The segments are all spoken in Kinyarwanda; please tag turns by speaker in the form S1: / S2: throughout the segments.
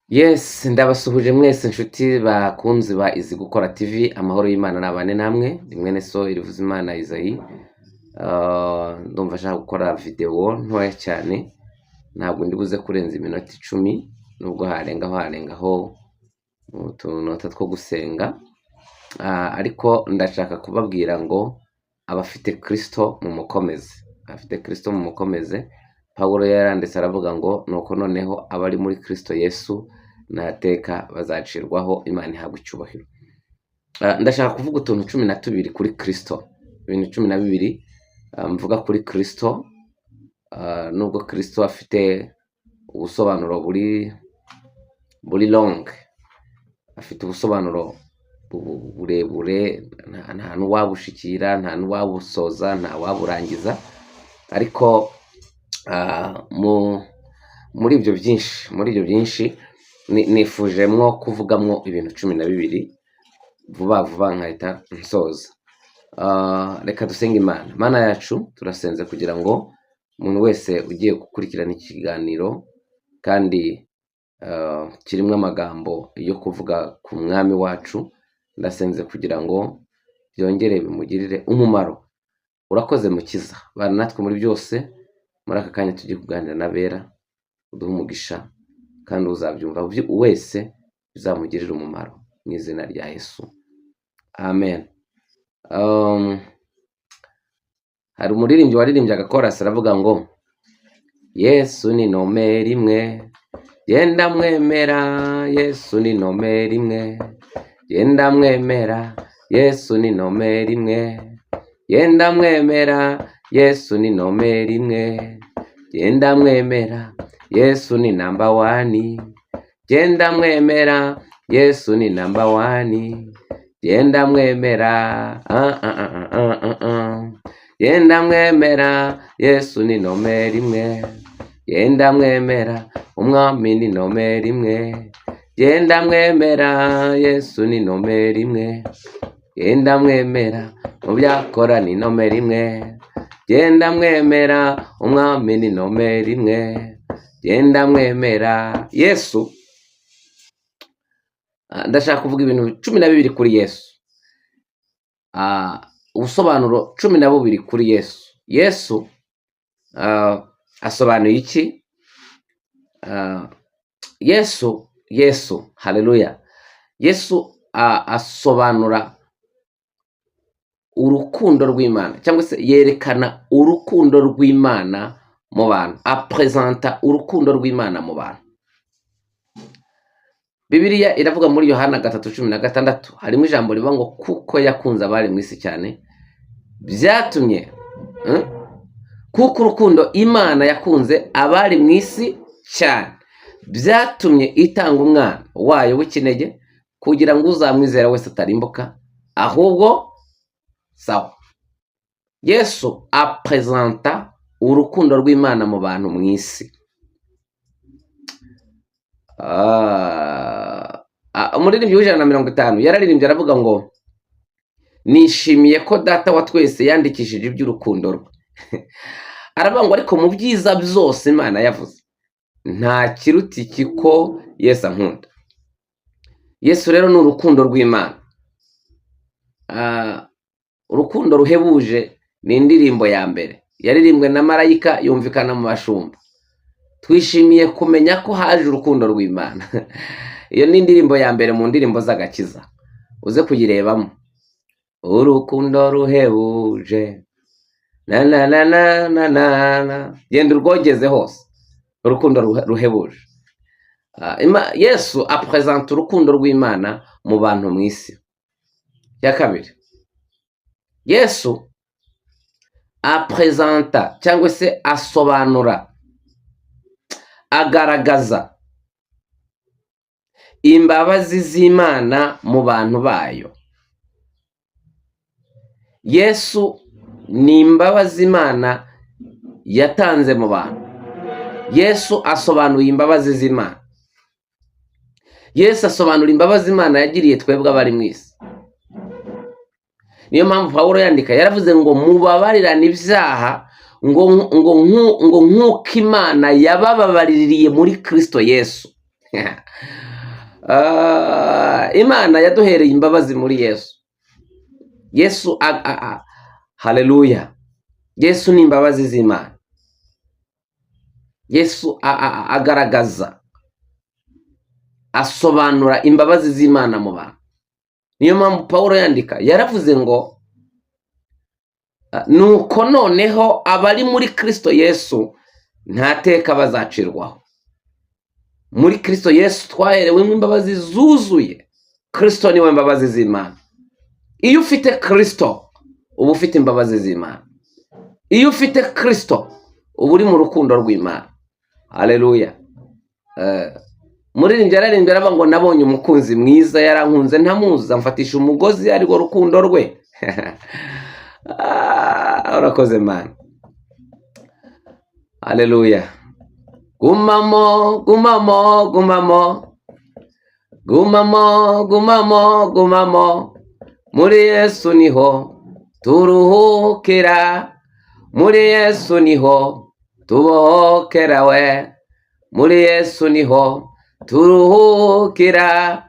S1: Yes, ndabasuhuje mwese inshuti bakunzi ba Izi Gukora TV, amahoro y'Imana nabane namwe. Ni mwene so Irivuzimana Isaie. Ndumva nshaka gukora video ntoya cyane, ntabwo ndi buze kurenza iminota 10, nubwo harengaho utunota two gusenga. Ariko ndashaka kubabwira ngo abafite Kristo mu mukomeze. Pawulo yaranditse aravuga ngo nuko noneho abari muri Kristo Yesu nateka bazacirwaho, Imana ihabwa icyubahiro. Ndashaka kuvuga utuntu 12 kuri Kristo, ibintu 12 mvuga kuri Kristo. Nubwo Kristo afite ubusobanuro buri long, afite ubusobanuro burebure, nta n'uwabushikira, nta n'uwabusoza, nta waburangiza. Ariko muri ibyo byinshi nifujemwo kuvugamwo ibintu 12 vuba nkahita nsoza. Reka dusenge Imana. Mana yacu, turasenze kugira ngo umuntu wese ugiye gukurikirana ikiganiro kandi kirimo amagambo yo kuvuga ku mwami wacu, ndasenze kugira ngo byongere bimugirire umumaro. Urakoze Mukiza, bana natwe muri byose. Muri aka kanya tugiye kuganira n'abera, uduhe umugisha kandi uzabyumva wese bizamugirira umumaro mu izina rya Yesu, amen. Hari umuririmbyi waririmbye agakorasi aravuga ngo Yesu ni nomero imwe, genda mwemera, Yesu ni nomero imwe, genda mwemera, Yesu ni nomero imwe, genda mwemera, Yesu ni nomero imwe, genda mwemera, Yesu ni number 1, genda mwemera, Yesu ni number 1, genda mwemera, genda mwemera, Yesu ni nomero imwe, genda mwemera, umwami ni nomero imwe, genda mwemera, Yesu ni nomero imwe, genda mwemera, mu byakora ni nomero imwe, genda mwemera, umwami ni nomero imwe, genda mwemera Yesu. Ndashaka kuvuga ibintu 12 kuri Yesu. Ubusobanuro 12 kuri Yesu. Yesu asobanuye iki? Yesu, haleluya. Yesu asobanura urukundo rw'Imana, cyangwa se yerekana urukundo rw'Imana mu bantu, apresenta urukundo rw'Imana mu bantu. Bibiliya iravuga muri Yohana 3:16 harimo ijambo rivuga ngo kuko yakunze abari mu isi cyane byatumye kuko urukundo Imana yakunze abari mu isi cyane byatumye itanga umwana wayo w'ikinege kugira ngo uzamwizera wese atarimbuka ahubwo sawa. Yesu apresenta urukundo rw'Imana mu bantu mu isi. Umuririmbyi w'150 yararirimbye aravuga ngo nishimiye ko data wa twese yandikishije iby'urukundo rwe. Aravuga ngo ariko mu byiza byose Imana yavuze nta kiruta iki ko Yesu ankunda. Yesu rero ni urukundo rw'Imana. Urukundo ruhebuje ni indirimbo ya mbere yaririmbwe na marayika, yumvikana mu bashumba. Twishimiye kumenya ko haje urukundo rw'Imana. Iyo ni indirimbo ya mbere mu ndirimbo z'agakiza, uze kuyirebamo. Urukundo ruhebuje na na na na na na, genda urwogeze hose. Urukundo ruhebuje. Yesu apresenta urukundo rw'Imana mu bantu mu isi. Ya kabiri, Yesu apresenta cyangwa se asobanura, agaragaza imbabazi z'Imana mu bantu bayo. Yesu ni imbabazi Imana yatanze mu bantu. Yesu asobanuye imbabazi z'Imana. Yesu asobanura imbabazi Imana yagiriye twebwe abari mu isi. Niyo mpamvu Pawulo yandika yaravuze ngo mubabarirane ibyaha ngo nk'uko Imana yabababaririye muri Kristo Yesu. Imana yaduhereye imbabazi muri Yesu. Haleluya. Yesu ni imbabazi z'Imana. Yesu agaragaza, asobanura imbabazi z'Imana mu bantu. Niyo mpamvu Pawulo yandika yaravuze ngo nuko noneho abari muri Kristo Yesu nta teka bazacirwaho. Muri Kristo Yesu twaherewemo imbabazi zuzuye. Kristo niwe mbabazi z'Imana. Iyo ufite Kristo uba ufite imbabazi z'Imana. Iyo ufite Kristo uba uri mu rukundo rw'Imana. Haleluya. Muririmbyi yararimbye aravuga ngo nabonye umukunzi mwiza yarankunze ntamuzi amfatisha umugozi ariko rukundo rwe. Urakoze Mana. Haleluya. Gumamo, gumamo, gumamo. Gumamo, gumamo, gumamo. Muri Yesu niho turuhukira. Muri Yesu niho tubohokera we. Muri Yesu niho turuhukira.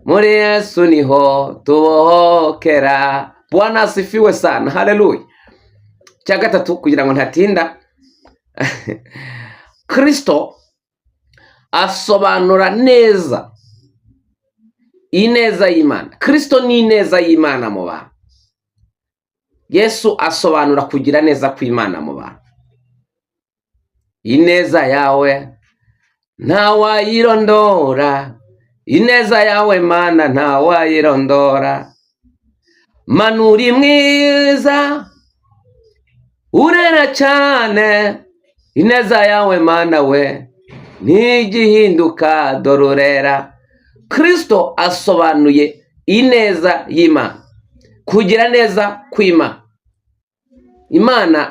S1: Muri Yesu niho tubohokera. Bwana asifiwe sana. Haleluya. Cya gatatu kugira ngo ntatinda. Kristo asobanura neza ineza y'Imana. Kristo ni ineza y'Imana mu bantu. Yesu asobanura kugira neza kw'Imana mu bantu. Ineza yawe ntawayirondora. Ineza yawe Mana ntawayirondora. Mana uri mwiza urera cyane. Ineza yawe Mana we ntigihinduka dororera. Kristo asobanuye ineza y'Imana, kugira neza kw'Imana.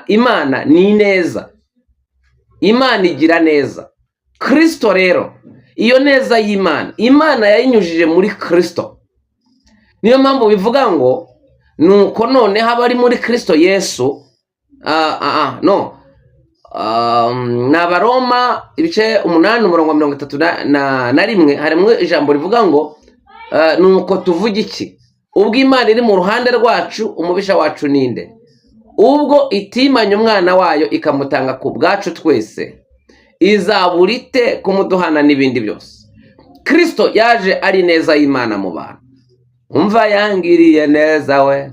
S1: Imana ni neza. Imana igira neza. Kristo rero iyo neza y'Imana, Imana yayinyujije muri Kristo. Niyo mpamvu bivuga ngo nuko none abari muri Kristo Yesu n'Abaroma ibice 8:31 harimo ijambo rivuga ngo nuko tuvuga iki? Ubwo Imana iri mu ruhande rwacu umubisha wacu ninde? Ubwo itimanye umwana wayo ikamutanga ku bwacu twese, izaburite kumuduhana n'ibindi byose. Kristo yaje ari neza y'Imana mu bantu. Umva yangiriye neza we.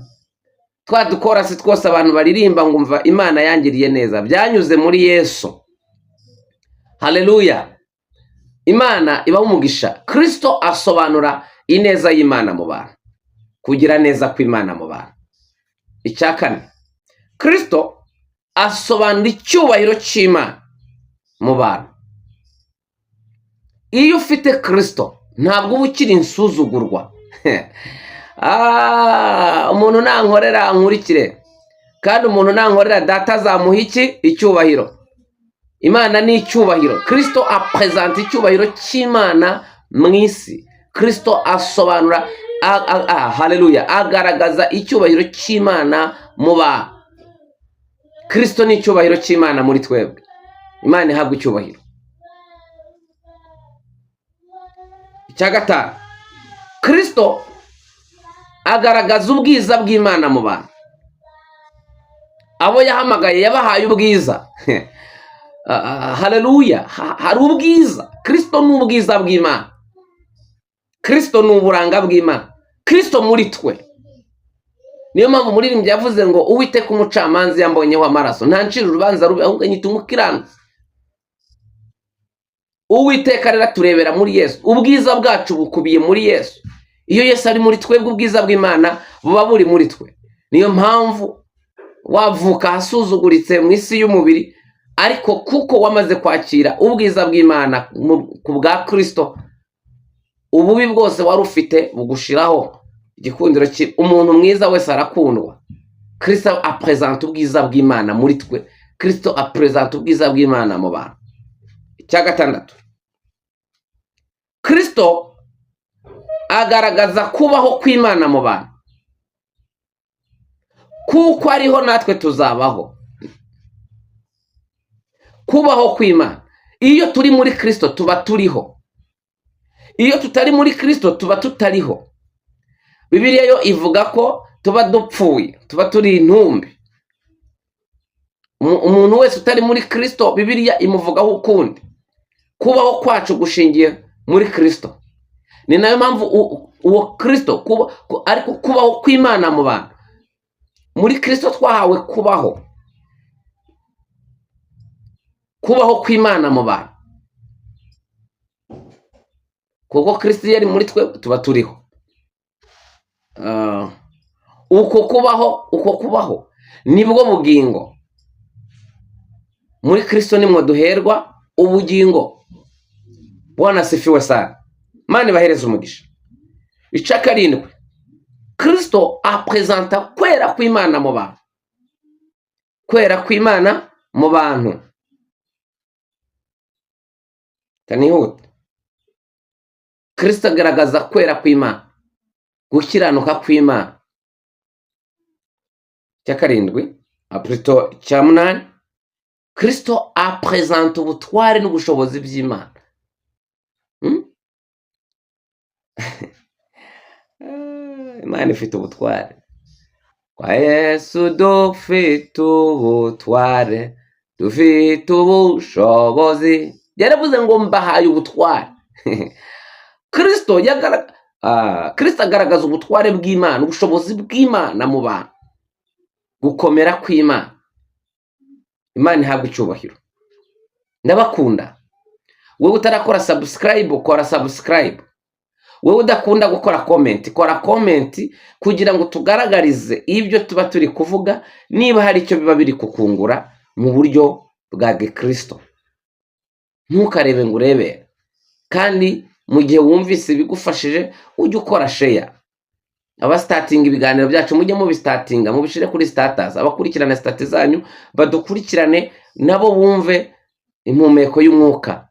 S1: Twadukora si twose abantu baririmba ngo umva Imana yangiriye neza. Byanyuze muri Yesu. Haleluya. Imana iba umugisha. Kristo asobanura ineza y'Imana mu bantu, kugira neza kw'Imana mu bantu. Icya kane, Kristo asobanura icyubahiro cy'Imana mu bantu. Iyo ufite Kristo ntabwo uba ukiri insuzugurwa. Umuntu nankorera nkurikire, kandi umuntu nankorera data azamuha iki? Icyubahiro. Imana ni icyubahiro. Kristo apresenta icyubahiro cy'Imana mu isi. Kristo asobanura haleluya, agaragaza icyubahiro cy'Imana mu bantu. Kristo ni icyubahiro cy'Imana muri twebwe. Imana ihabwa icyubahiro. Icya gatanu, Kristo agaragaza ubwiza bw'Imana mu bantu. Abo yahamagaye yabahaye ubwiza. Haleluya. Hari ubwiza. Kristo ni ubwiza bw'Imana. Kristo ni uburanga bw'Imana. Kristo muri twe. Niyo mpamvu umuririmbyi yavuze ngo Uwiteka umucamanza yambonyeho amaraso ntancira urubanza rube, ahubwo nyita umukiranutsi. Uwiteka rero turebera muri Yesu. Ubwiza bwacu bukubiye muri Yesu. Iyo Yesu ari muri twebwe ubwiza bw'Imana buba buri muri twe. Niyo mpamvu wavuka hasuzuguritse mu isi y'umubiri, ariko kuko wamaze kwakira ubwiza bw'Imana ku bwa Kristo, ububi bwose wari ufite bugushiraho. Igikundiro umuntu mwiza wese arakundwa. Kristo apresenta ubwiza bw'Imana muri twe. Kristo apresenta ubwiza bw'Imana mu bantu. Icya gatandatu, Kristo agaragaza kubaho kw'Imana mu bantu, kuko ariho natwe tuzabaho. Kubaho kw'Imana, iyo turi muri Kristo tuba turiho. iyo tutari muri Kristo tuba tutariho. Bibiliya yo ivuga ko tuba dupfuye, tuba turi intumbi. Umuntu wese utari muri Kristo Bibiliya imuvugaho ukundi. Kubaho kwacu gushingiye muri Kristo. Ni nayo mpamvu uwo Kristo ariko kubaho kw'Imana mu bantu. Muri Kristo twahawe kubaho kw'Imana mu bantu. Kuko Kristo yari muri twe tuba turiho. Uko kubaho nibwo bugingo. Muri Kristo nimwe duherwa ubugingo. Bwana asifiwe sana. Mani bahereza umugisha. Ica karindwi, Kristo apresenta kwera kw'Imana mu bantu. Kwera kw'Imana mu bantu. Tanihute. Kristo agaragaza kwera kw'Imana, gukiranuka kw'Imana. Cya karindwi, aprito cya munani, Kristo apresenta ubutware n'ubushobozi by'Imana. Imana ifite ubutware. Kwa Yesu dufite ubutware, dufite ubushobozi. Yaravuze ngo mbahaye ubutware. Kristo agaragaza ubutware bw'Imana, ubushobozi bw'Imana mu bantu, gukomera kw'Imana. Imana ihabwa icyubahiro. Ndabakunda. Wowe utarakora subscribe, kora subscribe. Wowe udakunda gukora comment, kora comment kugira ngo tugaragarize ibyo tuba turi kuvuga, niba hari icyo biba biri kukungura mu buryo bwa Kristo. Ntukarebe ngo urebe. Kandi mu gihe wumvise bigufashije ujye ukora share. Starting ibiganiro byacu mujye mubistartinga, mubishire kuri status. Abakurikirana status zanyu badukurikirane nabo bumve impumeko y'umwuka,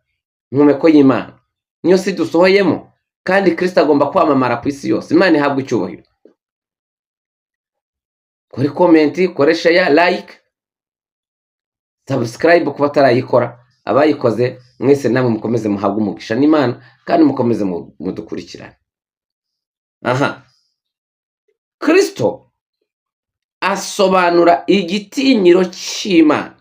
S1: impumeko y'Imana. Niyo si dusohoyemo, kandi Kristo agomba kwamamara ku isi yose. Imana ihabwa icyubahiro. Kore comment, kore share, like, subscribe kuba tarayikora. Abayikoze mwese namwe mukomeze muhabwe umugisha n'Imana, kandi mukomeze mudukurikirane. Kristo asobanura igitinyiro cy'Imana.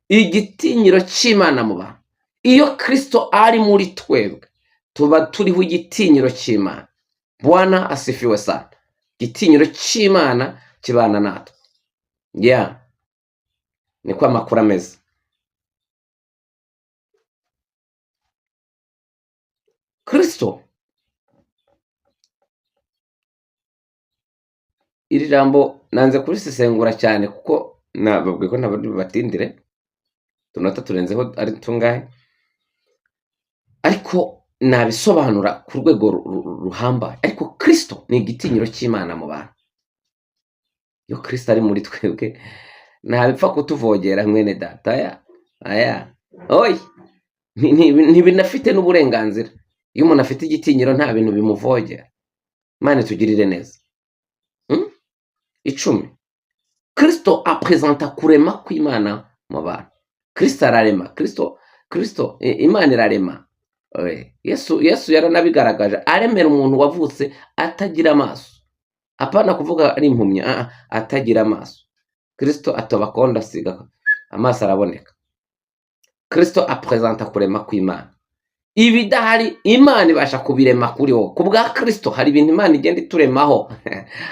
S1: Igitinyiro cy'Imana mu bantu. Iyo Kristo ari muri twebwe, tuba turiho igitinyiro cy'Imana. Bwana asifiwe sana. Igitinyiro cy'Imana kibana natwe. Niko amakuru ameze. Kristo, iri jambo nanze kurisesengura cyane kuko nababwiye ko ntabwo batindire, tunota turenzeho ari tungahe, ariko nabisobanura ku rwego ruhambaye. Ariko Kristo ni igitinyiro cy'Imana mu bantu. Iyo Kristo ari muri twebwe ntabipfa kutuvogera mwene data. Ntibinafite n'uburenganzira. Iyo umuntu afite igitinyiro nta bintu bimuvogera. Imana tugirire neza. 10. Kristo apresenta kurema kw'Imana mu bantu. Kristo ararema. Kristo Imana irarema. Yesu yaranabigaragaje, aremera umuntu wavutse atagira amaso. Apana kuvuga ari impumyi, atagira amaso. Kristo atoba kondo asiga amaso araboneka. Kristo apresenta kurema kw'Imana. Ibidahari Imana ibasha kubirema kuri wowe. Ku bwa Kristo hari ibintu Imana igenda ituremaho.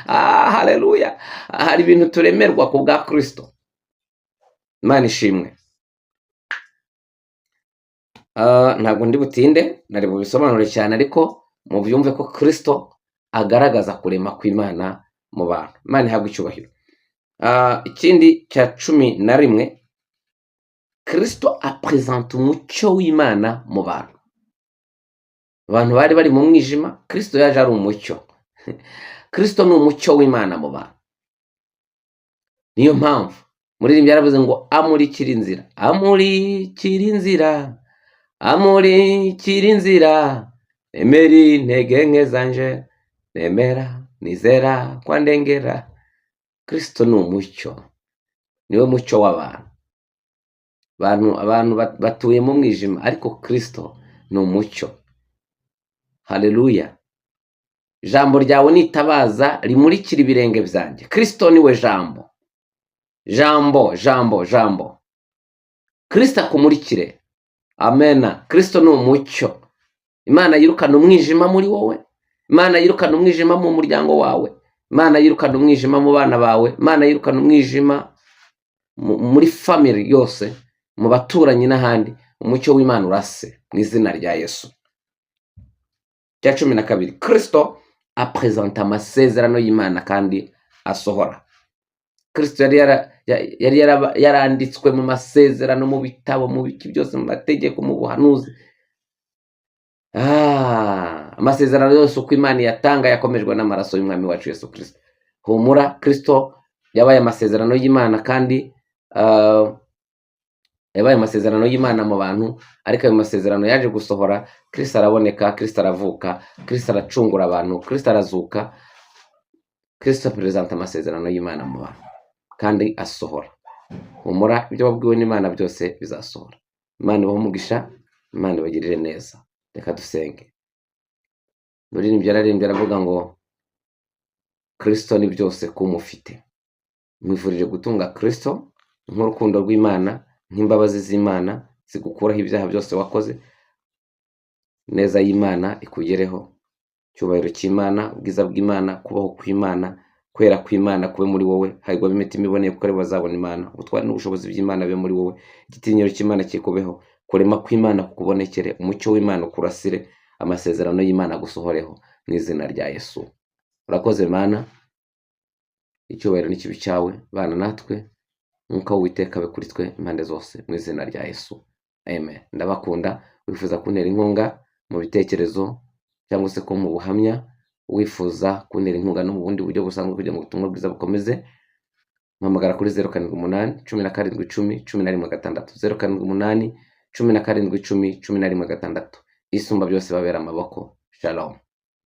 S1: Haleluya. Hari ibintu turemerwa ku bwa Kristo. Imana ishimwe. Ntabwo ndi butinde, nari bubisobanure cyane, ariko mubyumve ko Kristo agaragaza kurema kw'Imana mu bantu. Imana ihabwa icyubahiro. Ikindi cya 11, Kristo apresenta umucyo w'Imana mu bantu. Abantu bari bari mu mwijima, Kristo yaje ari umucyo. Kristo ni umucyo w'Imana mu bantu. Niyo mpamvu muririmbyi yaravuze ngo amurikira inzira, amurikira inzira, amurikira inzira, nemera intege nke zanje, nemera nizera kwa ndengera. Kristo ni umucyo, niwe mucyo w'abantu. Abantu batuye mu mwijima, ariko Kristo ni umucyo. Haleluya. Ijambo ryawe nitabaza rimurikira ibirenge byanjye. Kristo niwe jambo. Jambo. Kristo akumurikire. Amena. Kristo ni umucyo. Imana yirukana umwijima muri wowe. Imana yirukana umwijima mu muryango wawe. Imana yirukana umwijima mu bana bawe. Imana yirukana umwijima muri family yose, mu baturanyi n'ahandi. Umucyo w'Imana urase mu izina rya Yesu. Cya 12. Kristo apresenta amasezerano y'Imana kandi asohora. Kristo yari yaranditswe mu masezerano, mu bitabo, mu biki byose, mu mategeko, mu buhanuzi. Amasezerano yose uko Imana yatanga yakomejwe n'amaraso y'Umwami wacu Yesu Kristo. Humura, Kristo yabaye amasezerano y'Imana kandi yabaye amasezerano y'Imana mu bantu, ariko ayo masezerano yaje gusohora. Kristo araboneka, Kristo aravuka, Kristo aracungura abantu, Kristo arazuka. Kristo apresenta amasezerano y'Imana mu bantu kandi asohora. Humura, ibyo wabwiwe n'Imana byose bizasohora. Imana ibahe umugisha, Imana ibagirire neza. Reka dusenge. Muririmbyi yararimbye aravuga ngo Kristo ni byose kumufite. Mwifurije gutunga Kristo nk'urukundo rw'Imana, nk'imbabazi z'Imana zigukuraho ibyaha byose wakoze. Neza y'Imana ikugereho. Cyubahiro cy'Imana, ubwiza bw'Imana, kubaho kw'Imana, kwera kw'Imana kube muri wowe. Hahirwa imitima iboneye kuko aribo bazabona Imana. Ubutwari n'ubushobozi by'Imana bibe muri wowe. Igitinyiro cy'Imana kikubeho. Kurema kw'Imana kukubonekere. Umucyo w'Imana ukurasire. Amasezerano y'Imana gusohoreho mu izina rya Yesu. Urakoze Mana. Icyubahiro n'ikibi cyawe bana natwe. Mwuka w'Uwiteka abe kuri twe impande zose mu izina rya Yesu. Amen. Ndabakunda. Wifuza kuntera inkunga mu bitekerezo cyangwa se ko mu buhamya, wifuza kuntera inkunga no mu bundi buryo busanzwe kugira ngo ubutumwa bwiza bukomeze, mpamagara kuri 078 17 10 11 078 17 10 11. Isumba byose babera amaboko. Shalom.